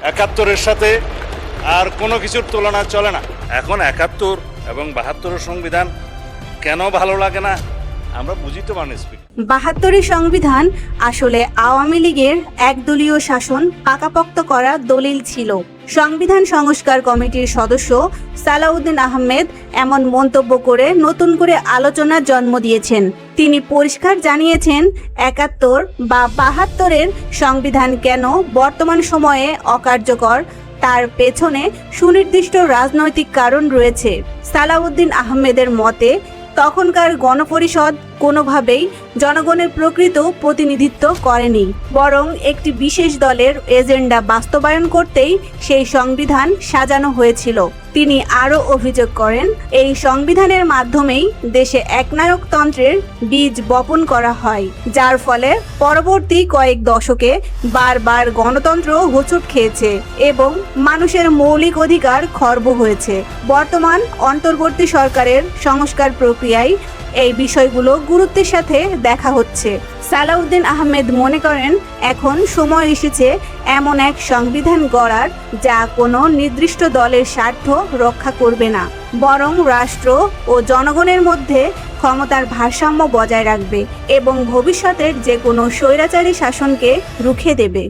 একাত্তরের সাথে আর কোনো কিছুর তুলনা চলে না। এখন 71 এবং 72 সংবিধান কেন ভালো লাগে না আমরা বুঝি তো মানুষ। 72 সংবিধান আসলে আওয়ামী লীগের একদলীয় শাসন পাকাপোক্ত করা দলিল ছিল। সংবিধান সংস্কার কমিটির সদস্য সালাউদ্দিন আহমেদ এমন মন্তব্য করে নতুন করে আলোচনার জন্ম দিয়েছেন। তিনি পরিষ্কার জানিয়েছেন 71 বা 72-এর সংবিধান কেন বর্তমান সময়ে অকার্যকর তার পেছনে সুনির্দিষ্ট রাজনৈতিক কারণ রয়েছে। সালাউদ্দিন আহমেদের মতে তখনকার গণপরিষদ কোনোভাবেই জনগণের প্রকৃত প্রতিনিধিত্ব করেনি, বরং একটি বিশেষ দলের এজেন্ডা বাস্তবায়ন করতেই সেই সংবিধান সাজানো হয়েছিল। তিনি আরও অভিযোগ করেন, এই সংবিধানের মাধ্যমেই দেশে একনায়কতন্ত্রের বীজ বপন করা হয়, যার ফলে পরবর্তী কয়েক দশকে বারবার গণতন্ত্র হোঁচট খেয়েছে এবং মানুষের মৌলিক অধিকার খর্ব হয়েছে। বর্তমান অন্তর্বর্তী সরকারের সংস্কার প্রক্রিয়ায় এই বিষয়গুলো গুরুত্বের সাথে দেখা হচ্ছে। সালাউদ্দিন আহমেদ মনে করেন এখন সময় এসেছে এমন এক সংবিধান গড়ার যা কোনো নির্দিষ্ট দলের স্বার্থ রক্ষা করবে না, বরং রাষ্ট্র ও জনগণের মধ্যে ক্ষমতার ভারসাম্য বজায় রাখবে এবং ভবিষ্যতের যে কোনো স্বৈরাচারী শাসনকে রুখে দেবে।